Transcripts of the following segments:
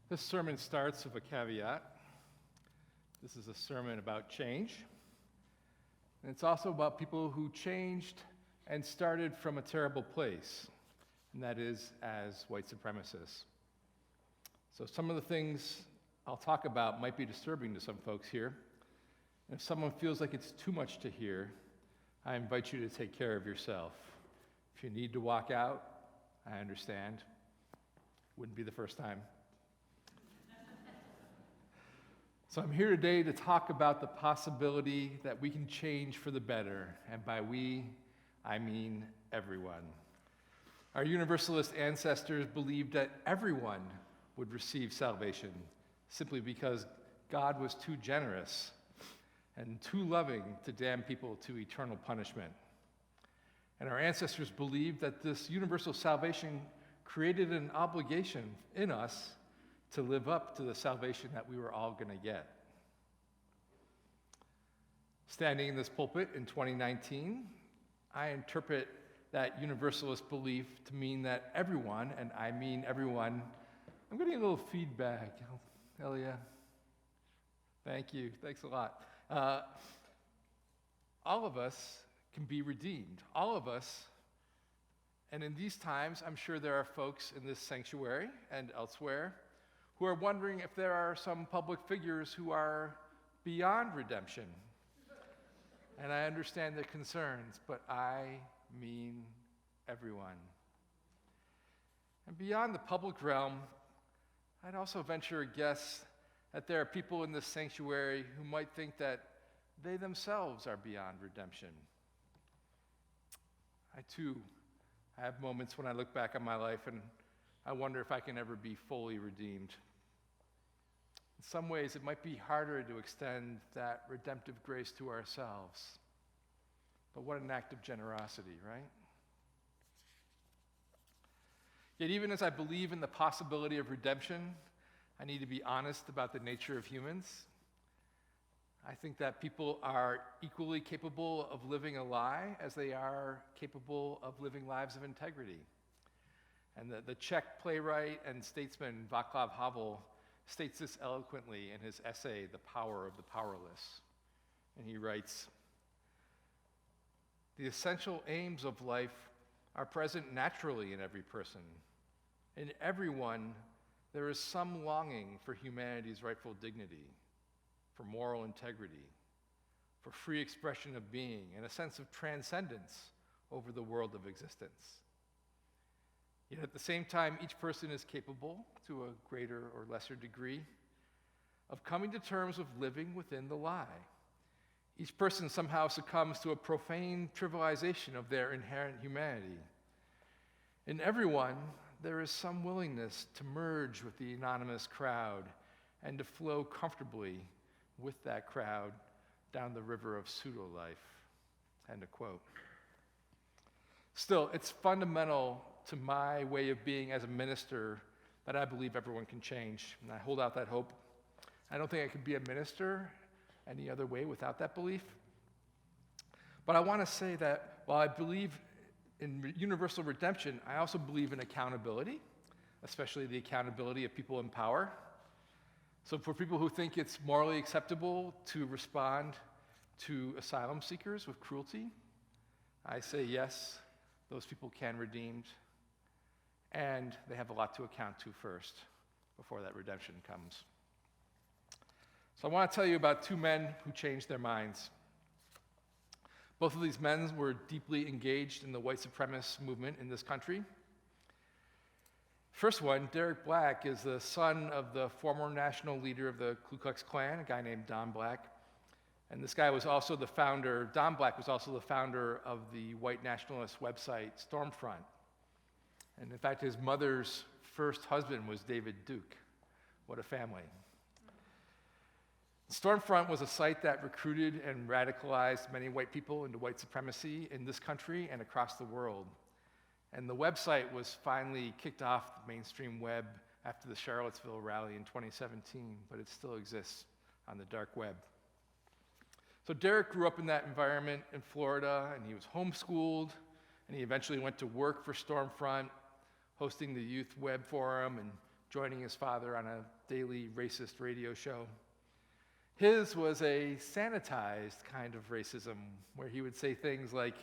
This sermon starts with a caveat. This is a sermon about change. And it's also about people who changed and started from a terrible place, and that is as white supremacists. So some of the things I'll talk about might be disturbing to some folks here. And if someone feels like it's too much to hear, I invite you to take care of yourself. If you need to walk out, I understand. Wouldn't be the first time. So I'm here today to talk about the possibility that we can change for the better, and by we, I mean everyone. Our Universalist ancestors believed that everyone would receive salvation simply because God was too generous and too loving to damn people to eternal punishment. And our ancestors believed that this universal salvation created an obligation in us to live up to the salvation that we were all going to get. Standing in this pulpit in 2019, I interpret that universalist belief to mean that everyone, and I mean everyone, I'm getting a little feedback. Elia, thank you, thanks a lot. All of us can be redeemed. All of us. And in these times, I'm sure there are folks in this sanctuary and elsewhere who are wondering if there are some public figures who are beyond redemption. And I understand their concerns, but I mean everyone. And beyond the public realm, I'd also venture a guess that there are people in this sanctuary who might think that they themselves are beyond redemption. I too have moments when I look back on my life and I wonder if I can ever be fully redeemed. In some ways, it might be harder to extend that redemptive grace to ourselves. But what an act of generosity, right? Yet even as I believe in the possibility of redemption, I need to be honest about the nature of humans. I think that people are equally capable of living a lie as they are capable of living lives of integrity. And the Czech playwright and statesman Václav Havel states this eloquently in his essay, The Power of the Powerless. And he writes, "The essential aims of life are present naturally in every person. In everyone, there is some longing for humanity's rightful dignity, for moral integrity, for free expression of being, and a sense of transcendence over the world of existence. Yet at the same time, each person is capable, to a greater or lesser degree, of coming to terms with living within the lie. Each person somehow succumbs to a profane trivialization of their inherent humanity. In everyone, there is some willingness to merge with the anonymous crowd and to flow comfortably with that crowd down the river of pseudo-life." End of quote. Still, it's fundamental to my way of being as a minister that I believe everyone can change, and I hold out that hope. I don't think I could be a minister any other way without that belief. But I want to say that while I believe in universal redemption, I also believe in accountability, especially the accountability of people in power. So for people who think it's morally acceptable to respond to asylum seekers with cruelty, I say yes, those people can be redeemed, and they have a lot to account to first before that redemption comes. So I want to tell you about two men who changed their minds. Both of these men were deeply engaged in the white supremacist movement in this country. First one, Derek Black, is the son of the former national leader of the Ku Klux Klan, a guy named Don Black. And this guy was also the founder, Don Black was also the founder of the white nationalist website Stormfront. And in fact, his mother's first husband was David Duke. What a family. Stormfront was a site that recruited and radicalized many white people into white supremacy in this country and across the world. And the website was finally kicked off the mainstream web after the Charlottesville rally in 2017, but it still exists on the dark web. So Derek grew up in that environment in Florida, and he was homeschooled, and he eventually went to work for Stormfront, hosting the youth web forum and joining his father on a daily racist radio show. His was a sanitized kind of racism, where he would say things like,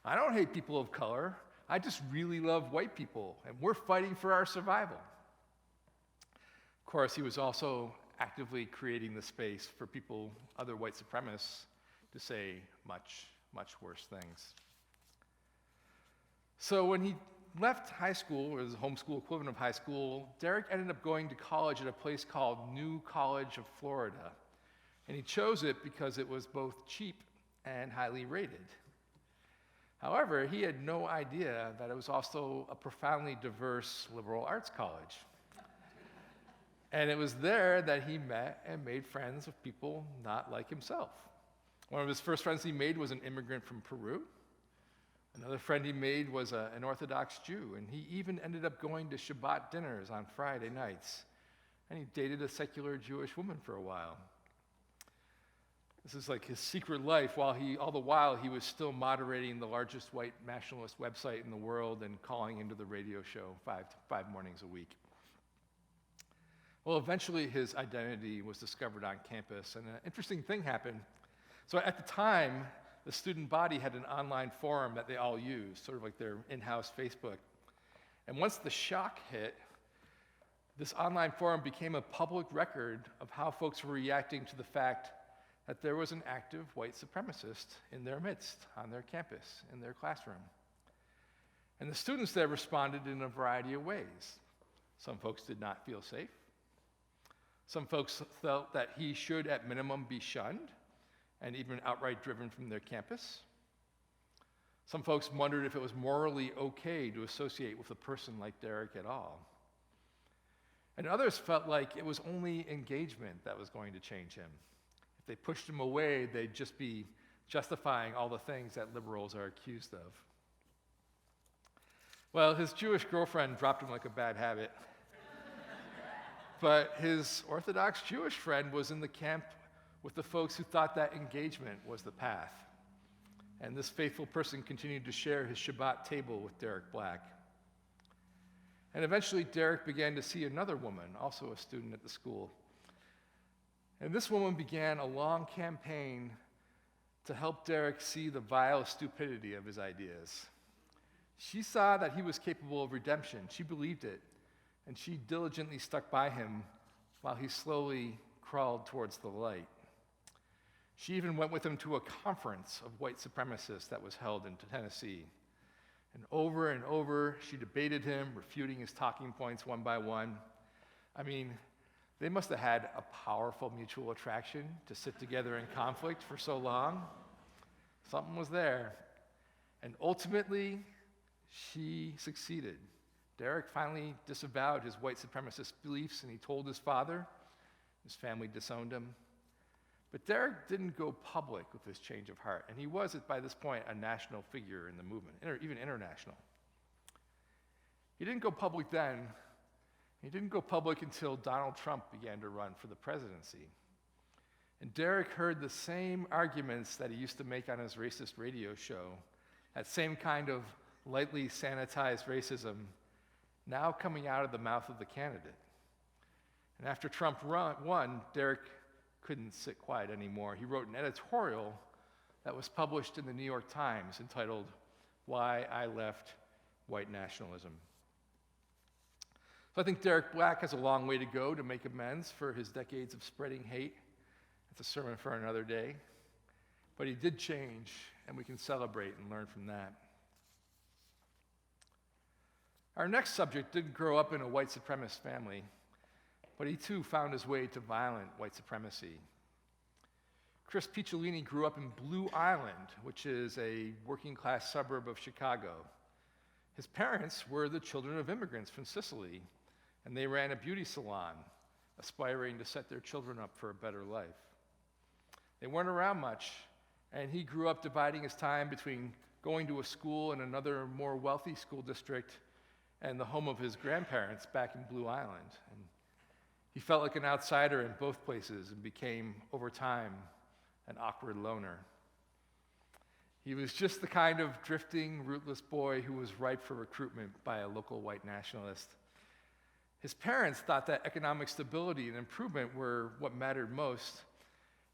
"I don't hate people of color, I just really love white people, and we're fighting for our survival." Of course, he was also actively creating the space for people, other white supremacists, to say much, much worse things. So when he left high school, or his homeschool equivalent of high school, Derek ended up going to college at a place called New College of Florida. And he chose it because it was both cheap and highly rated. However, he had no idea that it was also a profoundly diverse liberal arts college. And it was there that he met and made friends with people not like himself. One of his first friends he made was an immigrant from Peru. Another friend he made was an Orthodox Jew, and he even ended up going to Shabbat dinners on Friday nights. And he dated a secular Jewish woman for a while. This is like his secret life, all the while he was still moderating the largest white nationalist website in the world and calling into the radio show five mornings a week. Well, eventually his identity was discovered on campus, and an interesting thing happened. So at the time, the student body had an online forum that they all used, sort of like their in-house Facebook. And once the shock hit, this online forum became a public record of how folks were reacting to the fact that there was an active white supremacist in their midst, on their campus, in their classroom. And the students there responded in a variety of ways. Some folks did not feel safe. Some folks felt that he should, at minimum, be shunned and even outright driven from their campus. Some folks wondered if it was morally okay to associate with a person like Derek at all. And others felt like it was only engagement that was going to change him. If they pushed him away, they'd just be justifying all the things that liberals are accused of. Well, his Jewish girlfriend dropped him like a bad habit. But his Orthodox Jewish friend was in the camp with the folks who thought that engagement was the path. And this faithful person continued to share his Shabbat table with Derek Black. And eventually, Derek began to see another woman, also a student at the school. And this woman began a long campaign to help Derek see the vile stupidity of his ideas. She saw that he was capable of redemption. She believed it. And she diligently stuck by him while he slowly crawled towards the light. She even went with him to a conference of white supremacists that was held in Tennessee. And over, she debated him, refuting his talking points one by one. I mean, they must have had a powerful mutual attraction to sit together in conflict for so long. Something was there. And ultimately, she succeeded. Derek finally disavowed his white supremacist beliefs, and he told his father. His family disowned him. But Derek didn't go public with this change of heart, and he was, by this point, a national figure in the movement, even international. He didn't go public then. He didn't go public until Donald Trump began to run for the presidency. And Derek heard the same arguments that he used to make on his racist radio show, that same kind of lightly sanitized racism, now coming out of the mouth of the candidate. And after Trump won, Derek couldn't sit quiet anymore. He wrote an editorial that was published in the New York Times entitled, "Why I Left White Nationalism." So I think Derek Black has a long way to go to make amends for his decades of spreading hate. It's a sermon for another day. But he did change, and we can celebrate and learn from that. Our next subject didn't grow up in a white supremacist family, but he too found his way to violent white supremacy. Chris Picciolini grew up in Blue Island, which is a working-class suburb of Chicago. His parents were the children of immigrants from Sicily, and they ran a beauty salon, aspiring to set their children up for a better life. They weren't around much, and he grew up dividing his time between going to a school in another more wealthy school district and the home of his grandparents back in Blue Island. And he felt like an outsider in both places and became, over time, an awkward loner. He was just the kind of drifting, rootless boy who was ripe for recruitment by a local white nationalist. His parents thought that economic stability and improvement were what mattered most,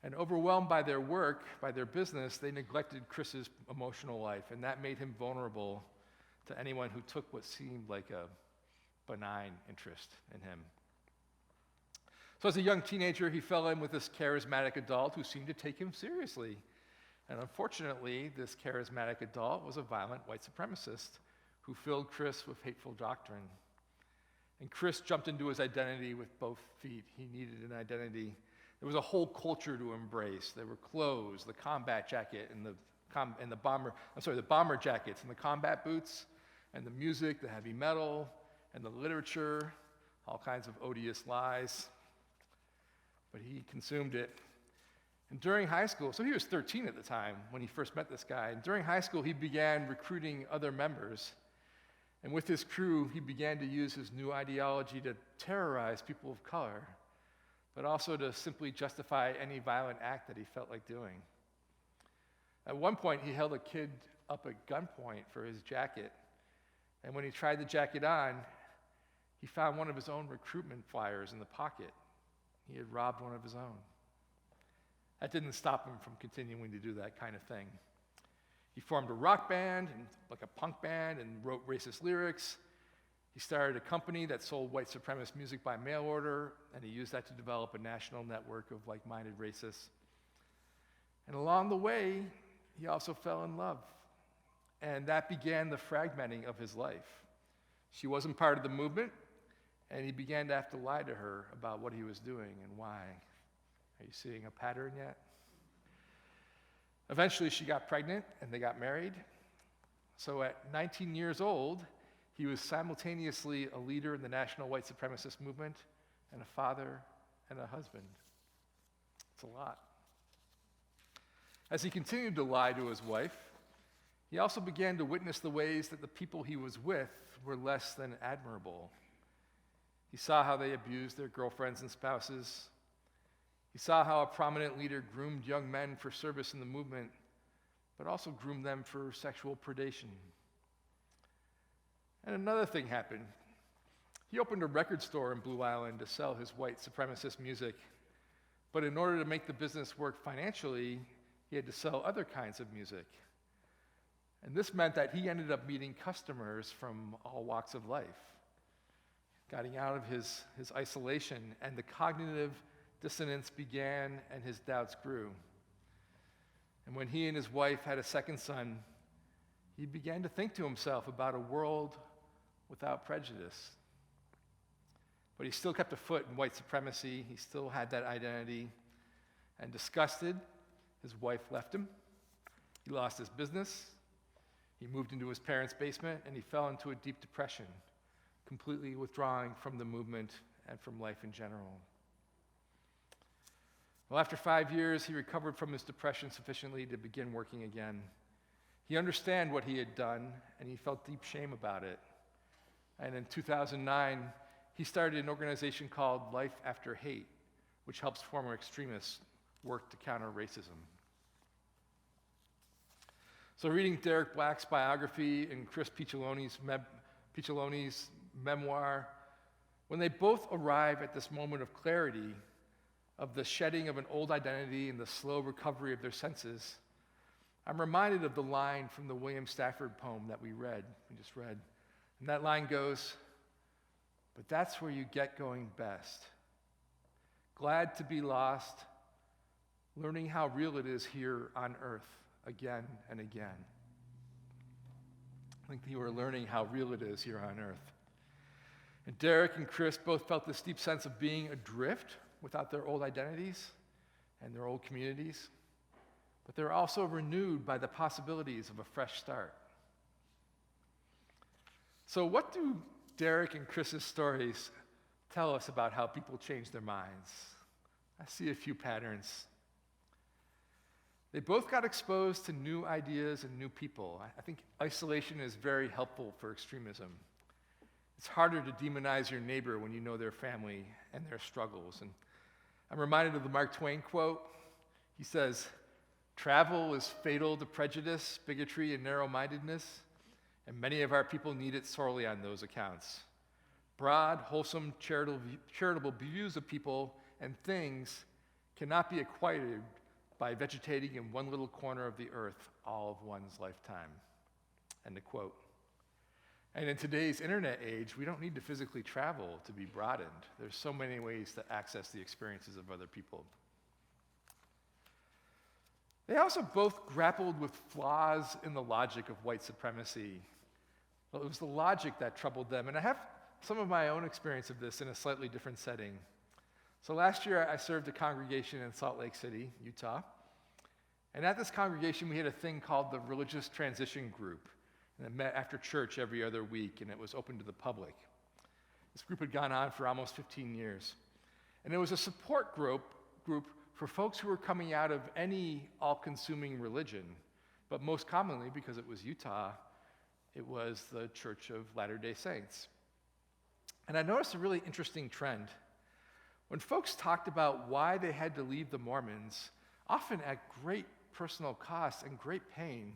and overwhelmed by their work, by their business, they neglected Chris's emotional life, and that made him vulnerable to anyone who took what seemed like a benign interest in him. So as a young teenager, he fell in with this charismatic adult who seemed to take him seriously. And unfortunately, this charismatic adult was a violent white supremacist who filled Chris with hateful doctrine. And Chris jumped into his identity with both feet. He needed an identity. There was a whole culture to embrace. There were clothes, the combat jacket, and the bomber jackets, and the combat boots, and the music, the heavy metal, and the literature, all kinds of odious lies. But he consumed it. And during high school, so he was 13 at the time when he first met this guy. And during high school, he began recruiting other members. And with his crew, he began to use his new ideology to terrorize people of color, but also to simply justify any violent act that he felt like doing. At one point, he held a kid up at gunpoint for his jacket. And when he tried the jacket on, he found one of his own recruitment flyers in the pocket. He had robbed one of his own. That didn't stop him from continuing to do that kind of thing. He formed a rock band, and like a punk band, and wrote racist lyrics. He started a company that sold white supremacist music by mail order, and he used that to develop a national network of like-minded racists. And along the way, he also fell in love, and that began the fragmenting of his life. She wasn't part of the movement, and he began to have to lie to her about what he was doing and why. Are you seeing a pattern yet? Eventually, she got pregnant, and they got married. So at 19 years old, he was simultaneously a leader in the national white supremacist movement, and a father and a husband. It's a lot. As he continued to lie to his wife, he also began to witness the ways that the people he was with were less than admirable. He saw how they abused their girlfriends and spouses. He saw how a prominent leader groomed young men for service in the movement, but also groomed them for sexual predation. And another thing happened. He opened a record store in Blue Island to sell his white supremacist music, but in order to make the business work financially, he had to sell other kinds of music. And this meant that he ended up meeting customers from all walks of life, getting out of his isolation, and the cognitive dissonance began and his doubts grew. And when he and his wife had a second son, he began to think to himself about a world without prejudice. But he still kept a foot in white supremacy. He still had that identity. And disgusted, his wife left him. He lost his business. He moved into his parents' basement, and he fell into a deep depression, completely withdrawing from the movement and from life in general. Well, after 5 years, he recovered from his depression sufficiently to begin working again. He understood what he had done, and he felt deep shame about it. And in 2009, he started an organization called Life After Hate, which helps former extremists work to counter racism. So reading Derek Black's biography and Chris Picciolone's memoir, when they both arrive at this moment of clarity, of the shedding of an old identity and the slow recovery of their senses, I'm reminded of the line from the William Stafford poem that we just read. And that line goes, "But that's where you get going best. Glad to be lost, learning how real it is here on earth again and again." I think you are learning how real it is here on earth. And Derek and Chris both felt this deep sense of being adrift without their old identities and their old communities, but they're also renewed by the possibilities of a fresh start. So what do Derek and Chris's stories tell us about how people change their minds? I see a few patterns. They both got exposed to new ideas and new people. I think isolation is very helpful for extremism. It's harder to demonize your neighbor when you know their family and their struggles. And I'm reminded of the Mark Twain quote. He says, "Travel is fatal to prejudice, bigotry, and narrow-mindedness, and many of our people need it sorely on those accounts. Broad, wholesome, charitable views of people and things cannot be acquired by vegetating in one little corner of the earth all of one's lifetime. End of quote. And in today's internet age, we don't need to physically travel to be broadened. There's so many ways to access the experiences of other people. They also both grappled with flaws in the logic of white supremacy. Well, it was the logic that troubled them, and I have some of my own experience of this in a slightly different setting. So last year, I served a congregation in Salt Lake City, Utah, and at this congregation, we had a thing called the Religious Transition Group, and it met after church every other week, and it was open to the public. This group had gone on for almost 15 years, and it was a support group for folks who were coming out of any all-consuming religion, but most commonly, because it was Utah, it was the Church of Latter-day Saints. And I noticed a really interesting trend. When folks talked about why they had to leave the Mormons, often at great personal cost and great pain,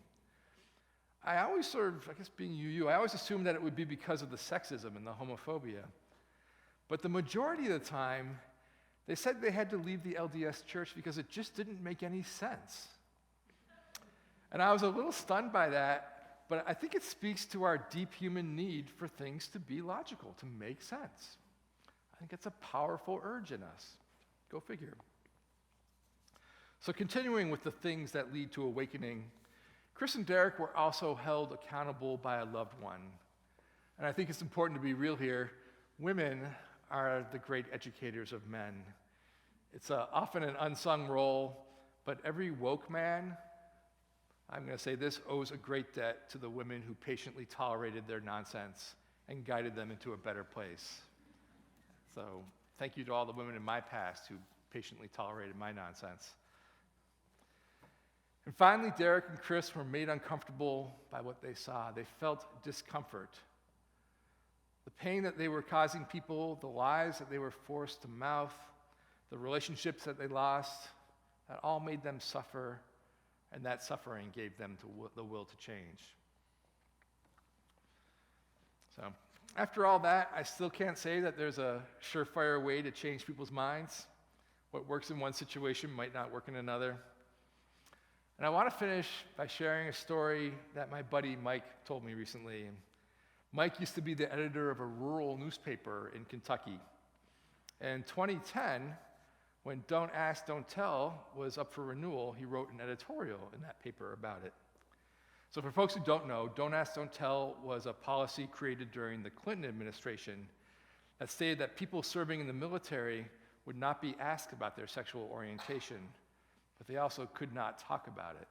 I always sort of, I guess being I always assumed that it would be because of the sexism and the homophobia. But the majority of the time, they said they had to leave the LDS church because it just didn't make any sense. And I was a little stunned by that, but I think it speaks to our deep human need for things to be logical, to make sense. I think it's a powerful urge in us. Go figure. So continuing with the things that lead to awakening, Chris and Derek were also held accountable by a loved one. And I think it's important to be real here. Women are the great educators of men. It's often an unsung role, but every woke man, I'm going to say this, owes a great debt to the women who patiently tolerated their nonsense and guided them into a better place. So thank you to all the women in my past who patiently tolerated my nonsense. And finally, Derek and Chris were made uncomfortable by what they saw. They felt discomfort. The pain that they were causing people, the lies that they were forced to mouth, the relationships that they lost, that all made them suffer, and that suffering gave them the will to change. So, after all that, I still can't say that there's a surefire way to change people's minds. What works in one situation might not work in another. And I want to finish by sharing a story that my buddy Mike told me recently. Mike used to be the editor of a rural newspaper in Kentucky. In 2010, when Don't Ask, Don't Tell was up for renewal, he wrote an editorial in that paper about it. So for folks who don't know, Don't Ask, Don't Tell was a policy created during the Clinton administration that stated that people serving in the military would not be asked about their sexual orientation, but they also could not talk about it.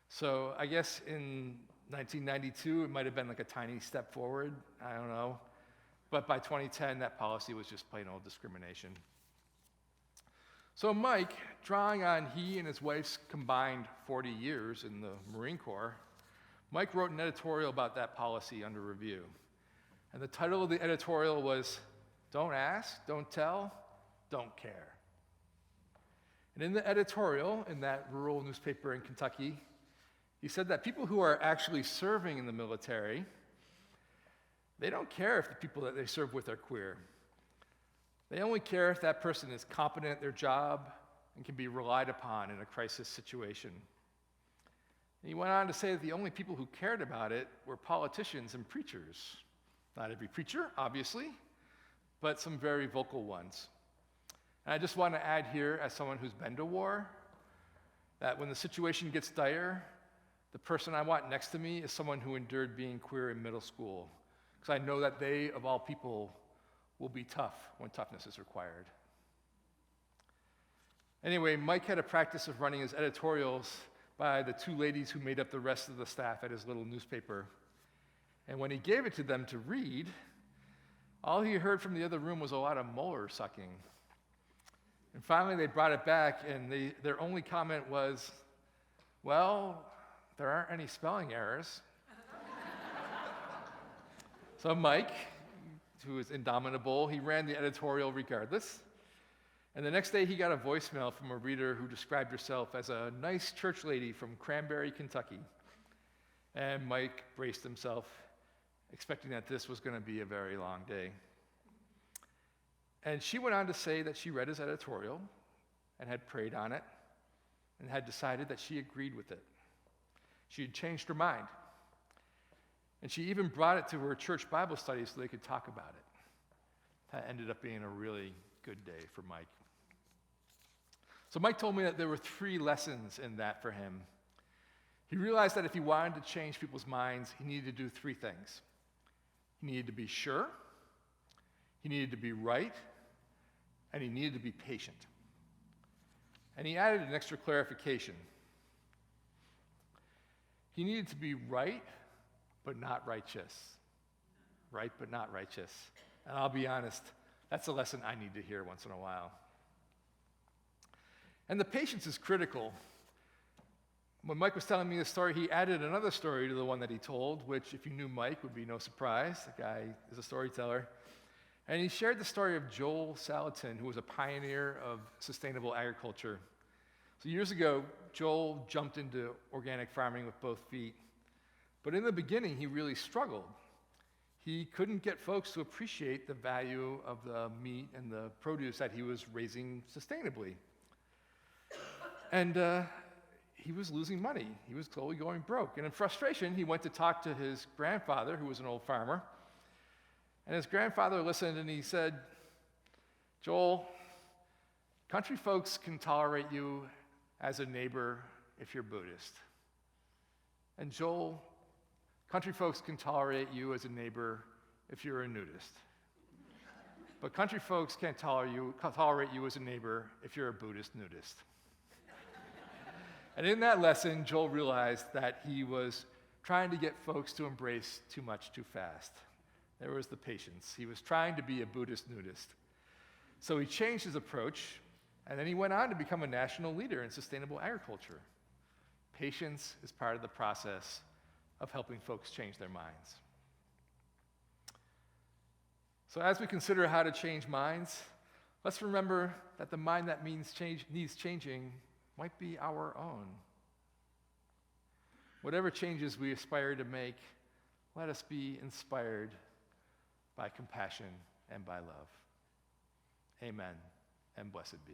So I guess in 1992, it might have been like a tiny step forward, I don't know. But by 2010, that policy was just plain old discrimination. So Mike, drawing on he and his wife's combined 40 years in the Marine Corps, Mike wrote an editorial about that policy under review. And the title of the editorial was, Don't Ask, Don't Tell, Don't Care. And in the editorial, in that rural newspaper in Kentucky, he said that people who are actually serving in the military, they don't care if the people that they serve with are queer. They only care if that person is competent at their job and can be relied upon in a crisis situation. And he went on to say that the only people who cared about it were politicians and preachers. Not every preacher, obviously, but some very vocal ones. And I just want to add here, as someone who's been to war, that when the situation gets dire, the person I want next to me is someone who endured being queer in middle school, because I know that they, of all people, will be tough when toughness is required. Anyway, Mike had a practice of running his editorials by the two ladies who made up the rest of the staff at his little newspaper. And when he gave it to them to read, all he heard from the other room was a lot of molar sucking. And finally, they brought it back, and their only comment was, well, there aren't any spelling errors. So Mike, who is indomitable, he ran the editorial regardless. And the next day, he got a voicemail from a reader who described herself as a nice church lady from Cranberry, Kentucky. And Mike braced himself, expecting that this was going to be a very long day. And she went on to say that she read his editorial and had prayed on it and had decided that she agreed with it. She had changed her mind. And she even brought it to her church Bible study so they could talk about it. That ended up being a really good day for Mike. So Mike told me that there were 3 lessons in that for him. He realized that if he wanted to change people's minds, he needed to do 3 things. He needed to be sure, he needed to be right, and he needed to be patient. And he added an extra clarification. He needed to be right, but not righteous. Right, but not righteous. And I'll be honest, that's a lesson I need to hear once in a while. And the patience is critical. When Mike was telling me this story, he added another story to the one that he told, which, if you knew Mike, would be no surprise. The guy is a storyteller. And he shared the story of Joel Salatin, who was a pioneer of sustainable agriculture. So years ago, Joel jumped into organic farming with both feet. But in the beginning, he really struggled. He couldn't get folks to appreciate the value of the meat and the produce that he was raising sustainably. And he was losing money. He was slowly going broke. And in frustration, he went to talk to his grandfather, who was an old farmer. And his grandfather listened and he said, "Joel, country folks can tolerate you as a neighbor if you're Buddhist. And Joel, country folks can tolerate you as a neighbor if you're a nudist. But country folks can't tolerate you as a neighbor if you're a Buddhist nudist." And in that lesson, Joel realized that he was trying to get folks to embrace too much too fast. There was the patience. He was trying to be a Buddhist nudist. So he changed his approach, and then he went on to become a national leader in sustainable agriculture. Patience is part of the process of helping folks change their minds. So as we consider how to change minds, let's remember that the mind that needs changing might be our own. Whatever changes we aspire to make, let us be inspired by compassion and by love. Amen, and blessed be.